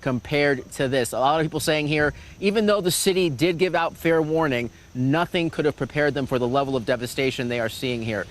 compared to this. A lot of people saying here, even though the city did give out fair warning, nothing could have prepared them for the level of devastation they are seeing here.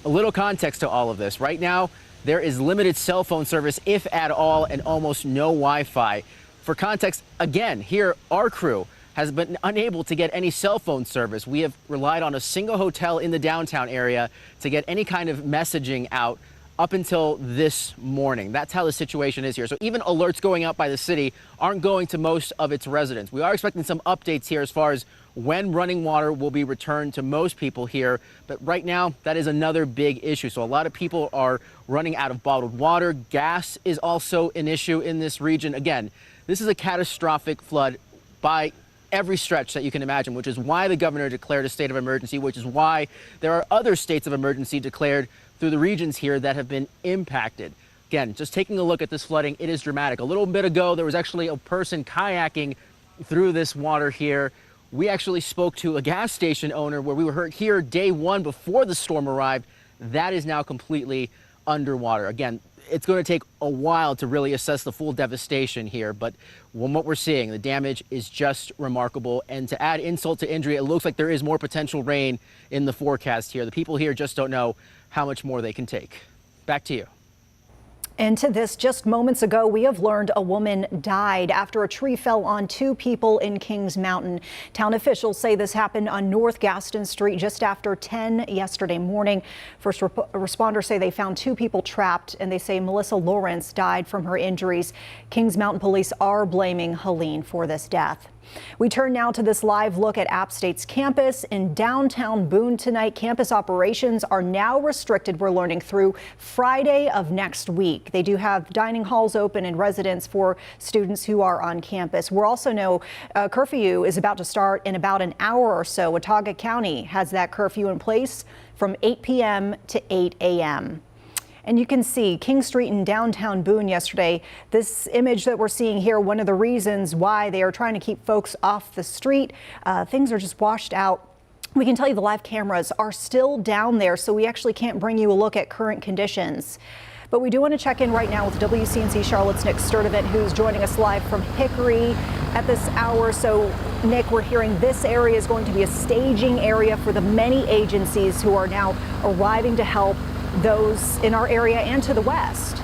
A little context to all of this. Right now, there is limited cell phone service, if at all, and almost no Wi-Fi. For context, again, here, our crew has been unable to get any cell phone service. We have relied on a single hotel in the downtown area to get any kind of messaging out up until this morning. That's how the situation is here. So even alerts going out by the city aren't going to most of its residents. We are expecting some updates here as far as when running water will be returned to most people here. But right now, that is another big issue. So a lot of people are running out of bottled water. Gas is also an issue in this region. Again, this is a catastrophic flood by every stretch that you can imagine, which is why the governor declared a state of emergency, which is why there are other states of emergency declared through the regions here that have been impacted. Again, just taking a look at this flooding, it is dramatic. A little bit ago, there was actually a person kayaking through this water here. We actually spoke to a gas station owner where we were here day one before the storm arrived. That is now completely underwater. Again, it's going to take a while to really assess the full devastation here, but from what we're seeing, the damage is just remarkable. And to add insult to injury, it looks like there is more potential rain in the forecast here. The people here just don't know how much more they can take. Back to you. And to this, just moments ago, we have learned a woman died after a tree fell on two people in Kings Mountain. Town officials say this happened on North Gaston Street just after 10 yesterday morning. First responders say they found two people trapped, and they say Melissa Lawrence died from her injuries. Kings Mountain police are blaming Helene for this death. We turn now to this live look at App State's campus in downtown Boone tonight. Campus operations are now restricted, we're learning, through Friday of next week. They do have dining halls open and residence for students who are on campus. We also know curfew is about to start in about an hour or so. Watauga County has that curfew in place from 8 p.m. to 8 a.m. And you can see King Street in downtown Boone yesterday. This image that we're seeing here, one of the reasons why they are trying to keep folks off the street. Things are just washed out. We can tell you the live cameras are still down there, so we actually can't bring you a look at current conditions. But we do want to check in right now with WCNC Charlotte's Nick Sturdivant, who's joining us live from Hickory at this hour. So, Nick, we're hearing this area is going to be a staging area for the many agencies who are now arriving to help those in our area and to the west.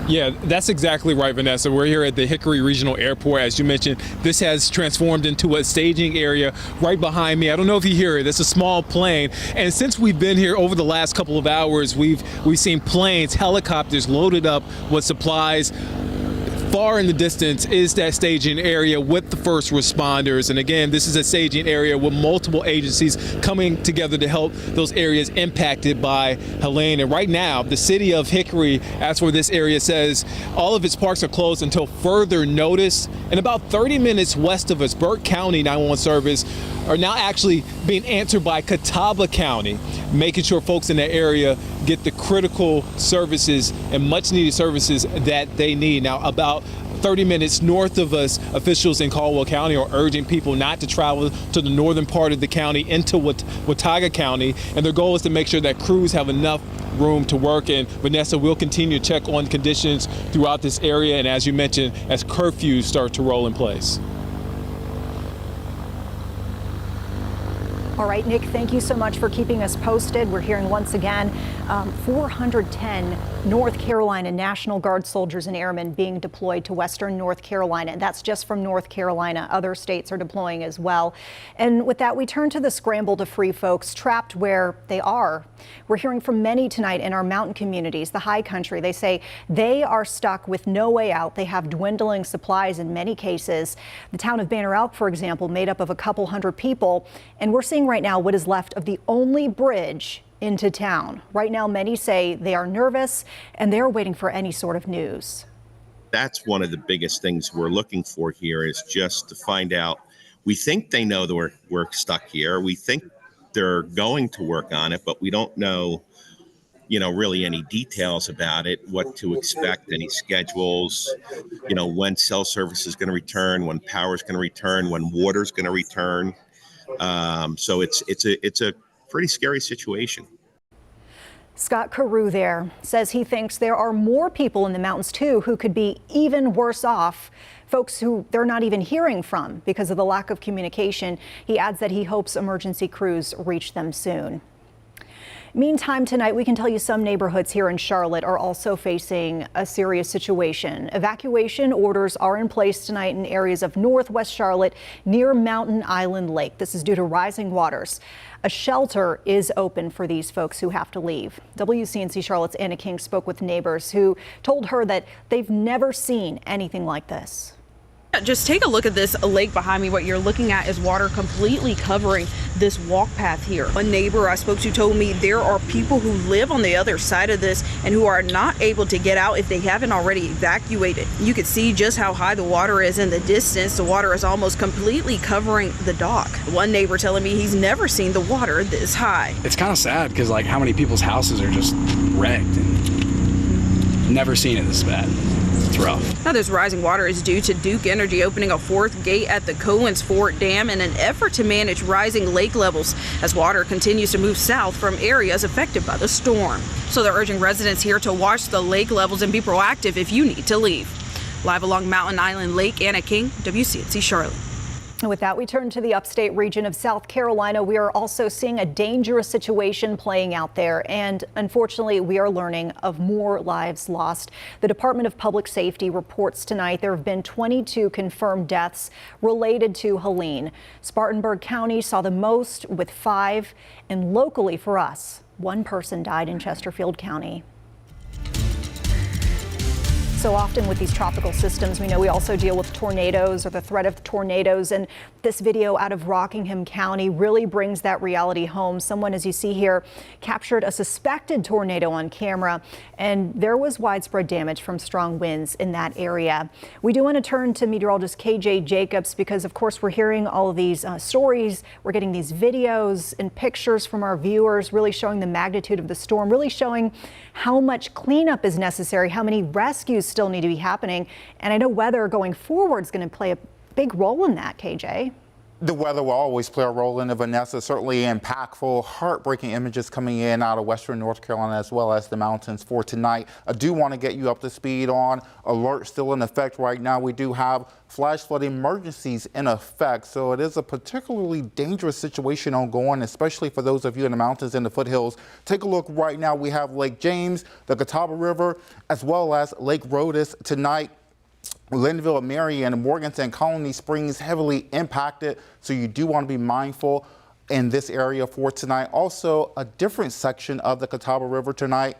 Yeah, that's exactly right, Vanessa. We're here at the Hickory Regional Airport. As you mentioned, this has transformed into a staging area right behind me. I don't know if you hear it. It's a small plane. And since we've been here over the last couple of hours, we've seen planes, helicopters loaded up with supplies. Far in the distance is that staging area with the first responders. And again, this is a staging area with multiple agencies coming together to help those areas impacted by Helene. And right now, the city of Hickory, as for this area, says all of its parks are closed until further notice. And about 30 minutes west of us, Burke County 911 service are now actually being answered by Catawba County, making sure folks in that area get the critical services and much needed services that they need. Now, about 30 minutes north of us, officials in Caldwell County are urging people not to travel to the northern part of the county into Watauga County. And their goal is to make sure that crews have enough room to work. And Vanessa will continue to check on conditions throughout this area. And as you mentioned, as curfews start to roll in place. All right, Nick, thank you so much for keeping us posted. We're hearing once again 410 North Carolina National Guard soldiers and airmen being deployed to Western North Carolina. And that's just from North Carolina. Other states are deploying as well. And with that, we turn to the scramble to free folks trapped where they are. We're hearing from many tonight in our mountain communities, the high country. They say they are stuck with no way out. They have dwindling supplies in many cases. The town of Banner Elk, for example, made up of a couple hundred people. And we're seeing right now what is left of the only bridge into town. Right now, many say they are nervous and they're waiting for any sort of news. That's one of the biggest things we're looking for here, is just to find out. We think they know that we're stuck here. We think they're going to work on it, but we don't know, really any details about it, what to expect, any schedules, when cell service is going to return, when power is going to return, when water is going to return. So it's a pretty scary situation. Scott Carew there says he thinks there are more people in the mountains, too, who could be even worse off. Folks who they're not even hearing from because of the lack of communication. He adds that he hopes emergency crews reach them soon. Meantime, tonight, we can tell you some neighborhoods here in Charlotte are also facing a serious situation. Evacuation orders are in place tonight in areas of northwest Charlotte near Mountain Island Lake. This is due to rising waters. A shelter is open for these folks who have to leave. WCNC Charlotte's Anna King spoke with neighbors who told her that they've never seen anything like this. Just take a look at this lake behind me. What you're looking at is water completely covering this walk path here. A neighbor I spoke to told me there are people who live on the other side of this and who are not able to get out if they haven't already evacuated. You can see just how high the water is in the distance. The water is almost completely covering the dock. One neighbor telling me he's never seen the water this high. It's kind of sad because like how many people's houses are just wrecked and never seen it this bad. It's rough. Now, this rising water is due to Duke Energy opening a fourth gate at the Cohen's Fort Dam in an effort to manage rising lake levels as water continues to move south from areas affected by the storm. So they're urging residents here to watch the lake levels and be proactive if you need to leave. Live along Mountain Island Lake, Anna King, WCNC Charlotte. And with that, we turn to the upstate region of South Carolina. We are also seeing a dangerous situation playing out there. And unfortunately, we are learning of more lives lost. The Department of Public Safety reports tonight there have been 22 confirmed deaths related to Helene. Spartanburg County saw the most with 5. And locally for us, 1 person died in Chesterfield County. So often with these tropical systems, we know we also deal with tornadoes or the threat of tornadoes. And this video out of Rockingham County really brings that reality home. Someone, as you see here, captured a suspected tornado on camera, and there was widespread damage from strong winds in that area. We do want to turn to meteorologist KJ Jacobs because, of course, we're hearing all of these stories. We're getting these videos and pictures from our viewers really showing the magnitude of the storm, really showing how much cleanup is necessary, how many rescues still need to be happening. And I know weather going forward is going to play a big role in that, KJ. The weather will always play a role in it, Vanessa. Certainly impactful, heartbreaking images coming in out of western North Carolina as well as the mountains for tonight. I do want to get you up to speed on alert still in effect right now. We do have flash flood emergencies in effect, so it is a particularly dangerous situation ongoing, especially for those of you in the mountains and the foothills. Take a look right now. We have Lake James, the Catawba River, as well as Lake Rhodus tonight. Lindenville, Marion, and Morganton, Colony Springs heavily impacted, so you do want to be mindful in this area for tonight. Also, a different section of the Catawba River tonight.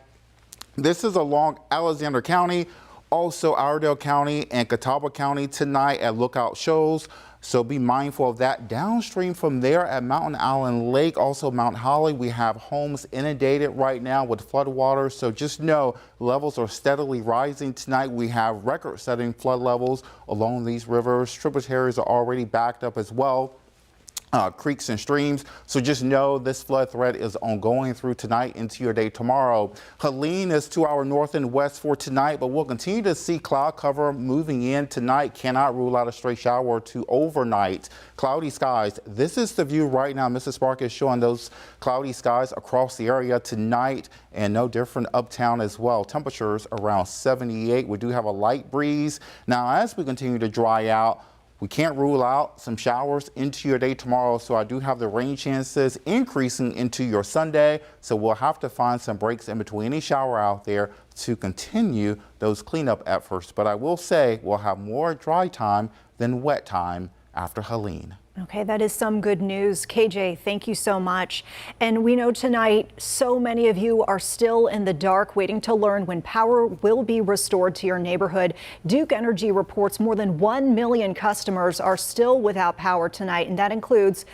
This is along Alexander County, also Iredell County and Catawba County tonight at Lookout Shoals. So be mindful of that. Downstream from there at Mountain Island Lake, also Mount Holly, we have homes inundated right now with floodwaters. So just know levels are steadily rising tonight. We have record-setting flood levels along these rivers. Tributaries are already backed up as well. Creeks and streams. So just know this flood threat is ongoing through tonight into your day tomorrow. Helene is to our north and west for tonight, but we'll continue to see cloud cover moving in tonight. Cannot rule out a stray shower to overnight. Cloudy skies. This is the view right now. Mrs. Spark is showing those cloudy skies across the area tonight, and no different uptown as well. Temperatures around 78. We do have a light breeze. Now, as we continue to dry out, we can't rule out some showers into your day tomorrow, so I do have the rain chances increasing into your Sunday, so we'll have to find some breaks in between any shower out there to continue those cleanup efforts. But I will say we'll have more dry time than wet time after Helene. Okay, that is some good news. KJ, thank you so much. And we know tonight so many of you are still in the dark waiting to learn when power will be restored to your neighborhood. Duke Energy reports more than 1 million customers are still without power tonight, and that includes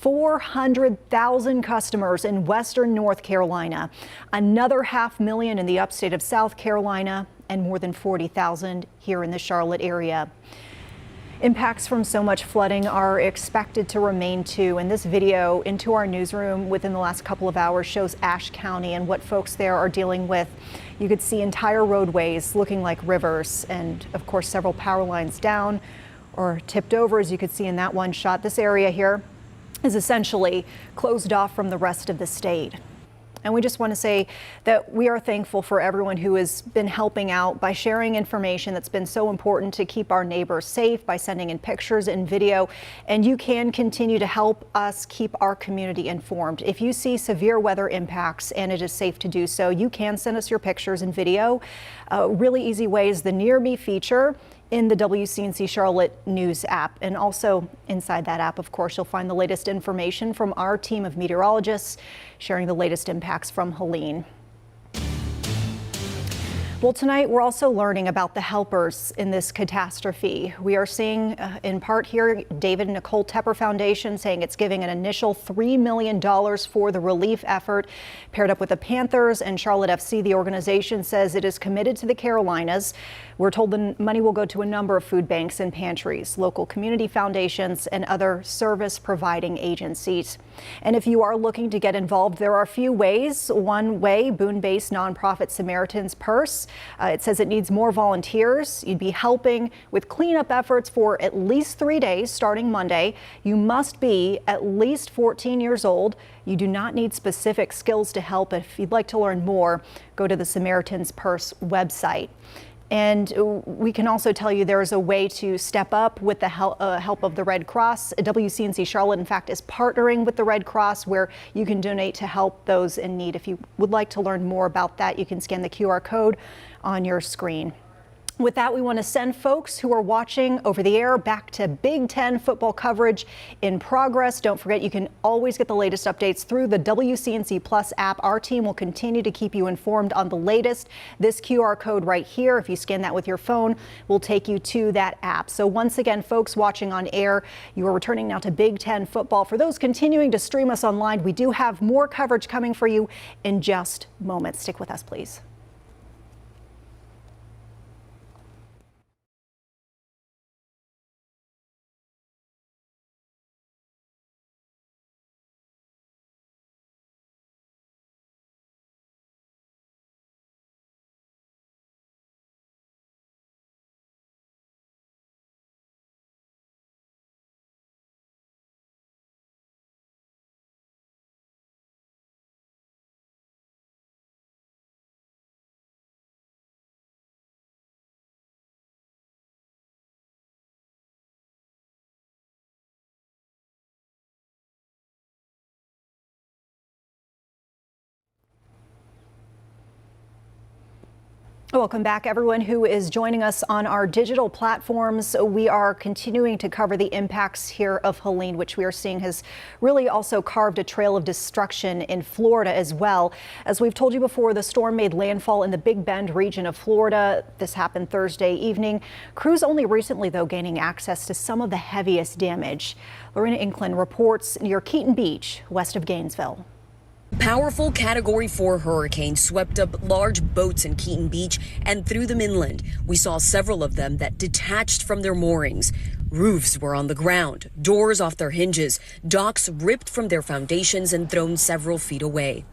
400,000 customers in western North Carolina, another 500,000 in the upstate of South Carolina, and more than 40,000 here in the Charlotte area. Impacts from so much flooding are expected to remain too, and this video into our newsroom within the last couple of hours shows Ashe County and what folks there are dealing with. You could see entire roadways looking like rivers, and of course several power lines down or tipped over, as you could see in that one shot. This area here is essentially closed off from the rest of the state. And we just want to say that we are thankful for everyone who has been helping out by sharing information that's been so important to keep our neighbors safe, by sending in pictures and video. And you can continue to help us keep our community informed. If you see severe weather impacts and it is safe to do so, you can send us your pictures and video. Really easy way is the Near Me feature in the WCNC Charlotte News app. And also inside that app, of course, you'll find the latest information from our team of meteorologists sharing the latest impacts from Helene. Well, tonight we're also learning about the helpers in this catastrophe. We are seeing in part here David and Nicole Tepper Foundation saying it's giving an initial $3 million for the relief effort. Paired up with the Panthers and Charlotte FC, the organization says it is committed to the Carolinas. We're told the money will go to a number of food banks and pantries, local community foundations, and other service providing agencies. And if you are looking to get involved, there are a few ways. One way, Boone-based nonprofit Samaritan's Purse. It says it needs more volunteers. You'd be helping with cleanup efforts for at least 3 days starting Monday. You must be at least 14 years old. You do not need specific skills to help. If you'd like to learn more, go to the Samaritan's Purse website. And we can also tell you there is a way to step up with the help of the Red Cross. WCNC Charlotte, in fact, is partnering with the Red Cross where you can donate to help those in need. If you would like to learn more about that, you can scan the QR code on your screen. With that, we want to send folks who are watching over the air back to Big Ten football coverage in progress. Don't forget, you can always get the latest updates through the WCNC Plus app. Our team will continue to keep you informed on the latest. This QR code right here, if you scan that with your phone, will take you to that app. So once again, folks watching on air, you are returning now to Big Ten football. For those continuing to stream us online, we do have more coverage coming for you in just moments. Stick with us, please. Welcome back, everyone who is joining us on our digital platforms. We are continuing to cover the impacts here of Helene, which we are seeing has really also carved a trail of destruction in Florida as well. As we've told you before, the storm made landfall in the Big Bend region of Florida. This happened Thursday evening. Crews only recently, though, gaining access to some of the heaviest damage. Lorena Inklin reports near Keaton Beach, west of Gainesville. Powerful Category 4 hurricane swept up large boats in Keaton Beach and threw them inland. We saw several of them that detached from their moorings. Roofs were on the ground, doors off their hinges, docks ripped from their foundations and thrown several feet away.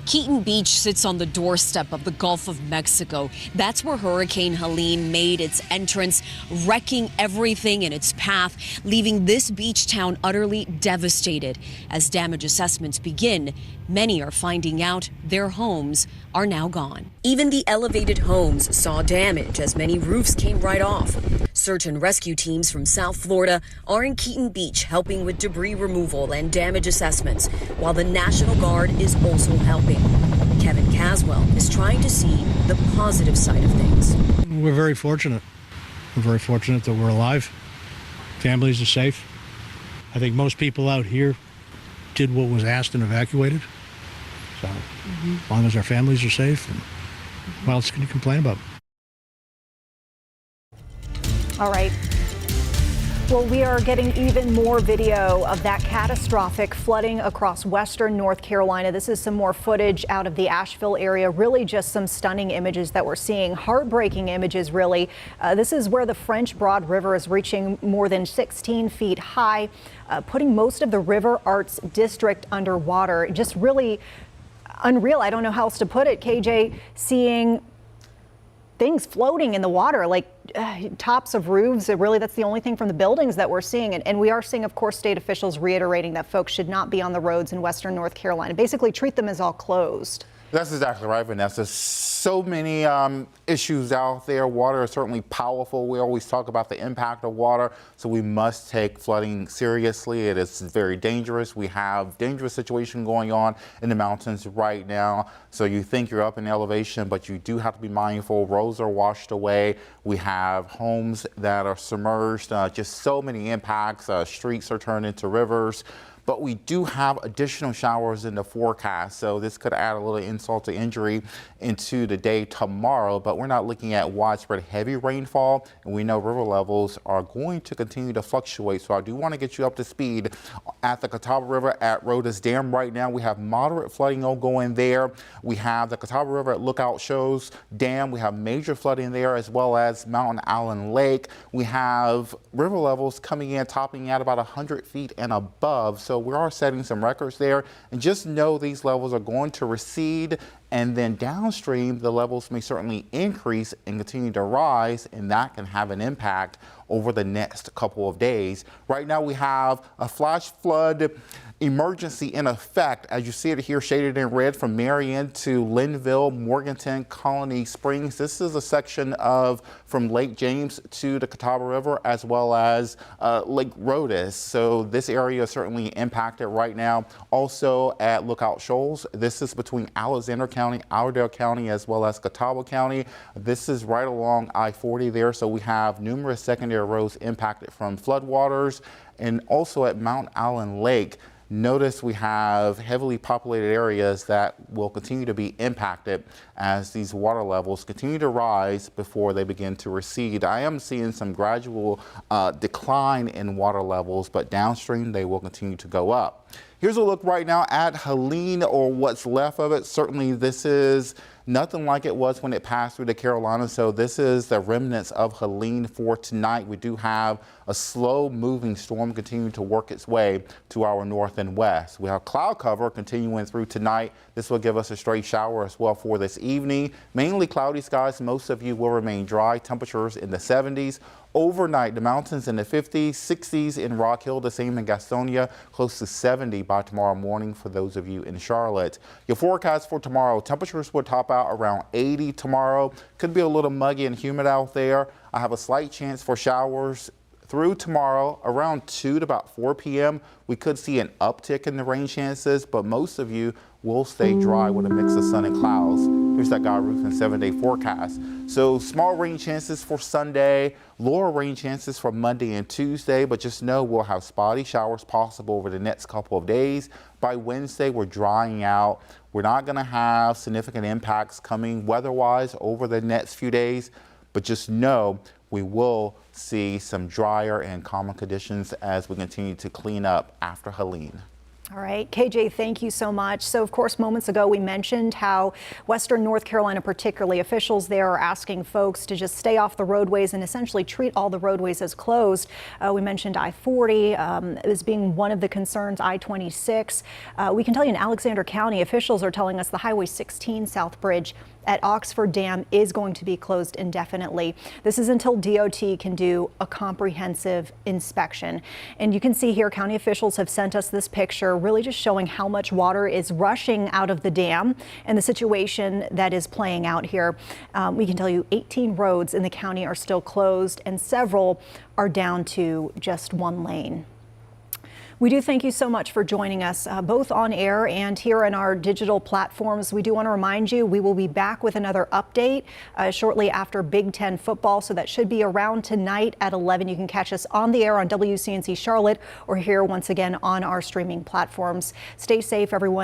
Keaton Beach sits on the doorstep of the Gulf of Mexico. That's where Hurricane Helene made its entrance, wrecking everything in its path, leaving this beach town utterly devastated. As damage assessments begin, many are finding out their homes are now gone. Even the elevated homes saw damage as many roofs came right off. Search and rescue teams from South Florida are in Keaton Beach helping with debris removal and damage assessments, while the National Guard is also helping. Kevin Caswell is trying to see the positive side of things. We're very fortunate. We're very fortunate that we're alive. Families are safe. I think most people out here did what was asked and evacuated. So as long as our families are safe, and what else can you complain about? All right. Well, we are getting even more video of that catastrophic flooding across western North Carolina. This is some more footage out of the Asheville area. Really just some stunning images that we're seeing. Heartbreaking images, really. This is where the French Broad River is reaching more than 16 feet high, putting most of the River Arts District underwater. Just really unreal. I don't know how else to put it. KJ, seeing things floating in the water, like tops of roofs. Really, that's the only thing from the buildings that we're seeing. And we are seeing, of course, state officials reiterating that folks should not be on the roads in western North Carolina. Basically treat them as all closed. That's exactly right, Vanessa. So many issues out there. Water is certainly powerful. We always talk about the impact of water, so we must take flooding seriously. It is very dangerous. We have dangerous situation going on in the mountains right now. So you think you're up in elevation, but you do have to be mindful. Roads are washed away. We have homes that are submerged. Just so many impacts. Streets are turned into rivers. But we do have additional showers in the forecast, so this could add a little insult to injury into the day tomorrow, but we're not looking at widespread heavy rainfall, and we know river levels are going to continue to fluctuate. So I do want to get you up to speed at the Catawba River at Rhoda's Dam right now. We have moderate flooding ongoing there. We have the Catawba River at Lookout Shoals Dam. We have major flooding there, as well as Mountain Island Lake. We have river levels coming in, topping at about 100 feet and above. So we are setting some records there, and just know these levels are going to recede, and then downstream the levels may certainly increase and continue to rise, and that can have an impact over the next couple of days. Right now we have a flash flood emergency in effect, as you see it here shaded in red, from Marion to Linville, Morganton, Colony Springs. This is a section of from Lake James to the Catawba River, as well as Lake Rhodus. So this area is certainly impacted right now. Also at Lookout Shoals, this is between Alexander County, Iredell County, as well as Catawba County. This is right along I-40 there, so we have numerous secondary roads impacted from floodwaters. And also at Mount Island Lake, notice we have heavily populated areas that will continue to be impacted as these water levels continue to rise before they begin to recede. I am seeing some gradual decline in water levels, but downstream they will continue to go up. Here's a look right now at Helene, or what's left of it. Certainly this is nothing like it was when it passed through the Carolinas. So this is the remnants of Helene for tonight. We do have a slow moving storm continuing to work its way to our north and west. We have cloud cover continuing through tonight. This will give us a stray shower as well for this evening. Mainly cloudy skies. Most of you will remain dry. Temperatures in the 70s. Overnight, the mountains in the 50s, 60s in Rock Hill, the same in Gastonia, close to 70 by tomorrow morning for those of you in Charlotte. Your forecast for tomorrow, temperatures will top out around 80 tomorrow. Could be a little muggy and humid out there. I have a slight chance for showers through tomorrow around 2 to about 4 p.m. We could see an uptick in the rain chances, but most of you will stay dry with a mix of sun and clouds. Here's that Guy Roofing 7-day forecast. So small rain chances for Sunday, lower rain chances for Monday and Tuesday, but just know we'll have spotty showers possible over the next couple of days. By Wednesday, we're drying out. We're not going to have significant impacts coming weather-wise over the next few days, but just know we will see some drier and calmer conditions as we continue to clean up after Helene. All right, KJ, thank you so much. So, of course, moments ago we mentioned how western North Carolina, particularly officials there, are asking folks to just stay off the roadways and essentially treat all the roadways as closed. We mentioned I-40 as being one of the concerns, I-26. We can tell you in Alexander County, officials are telling us the Highway 16 South Bridge at Oxford Dam is going to be closed indefinitely. This is until DOT can do a comprehensive inspection. And you can see here, county officials have sent us this picture, really just showing how much water is rushing out of the dam and the situation that is playing out here. We can tell you 18 roads in the county are still closed and several are down to just one lane. We do thank you so much for joining us both on air and here on our digital platforms. We do want to remind you we will be back with another update shortly after Big Ten football. So that should be around tonight at 11. You can catch us on the air on WCNC Charlotte or here once again on our streaming platforms. Stay safe, everyone.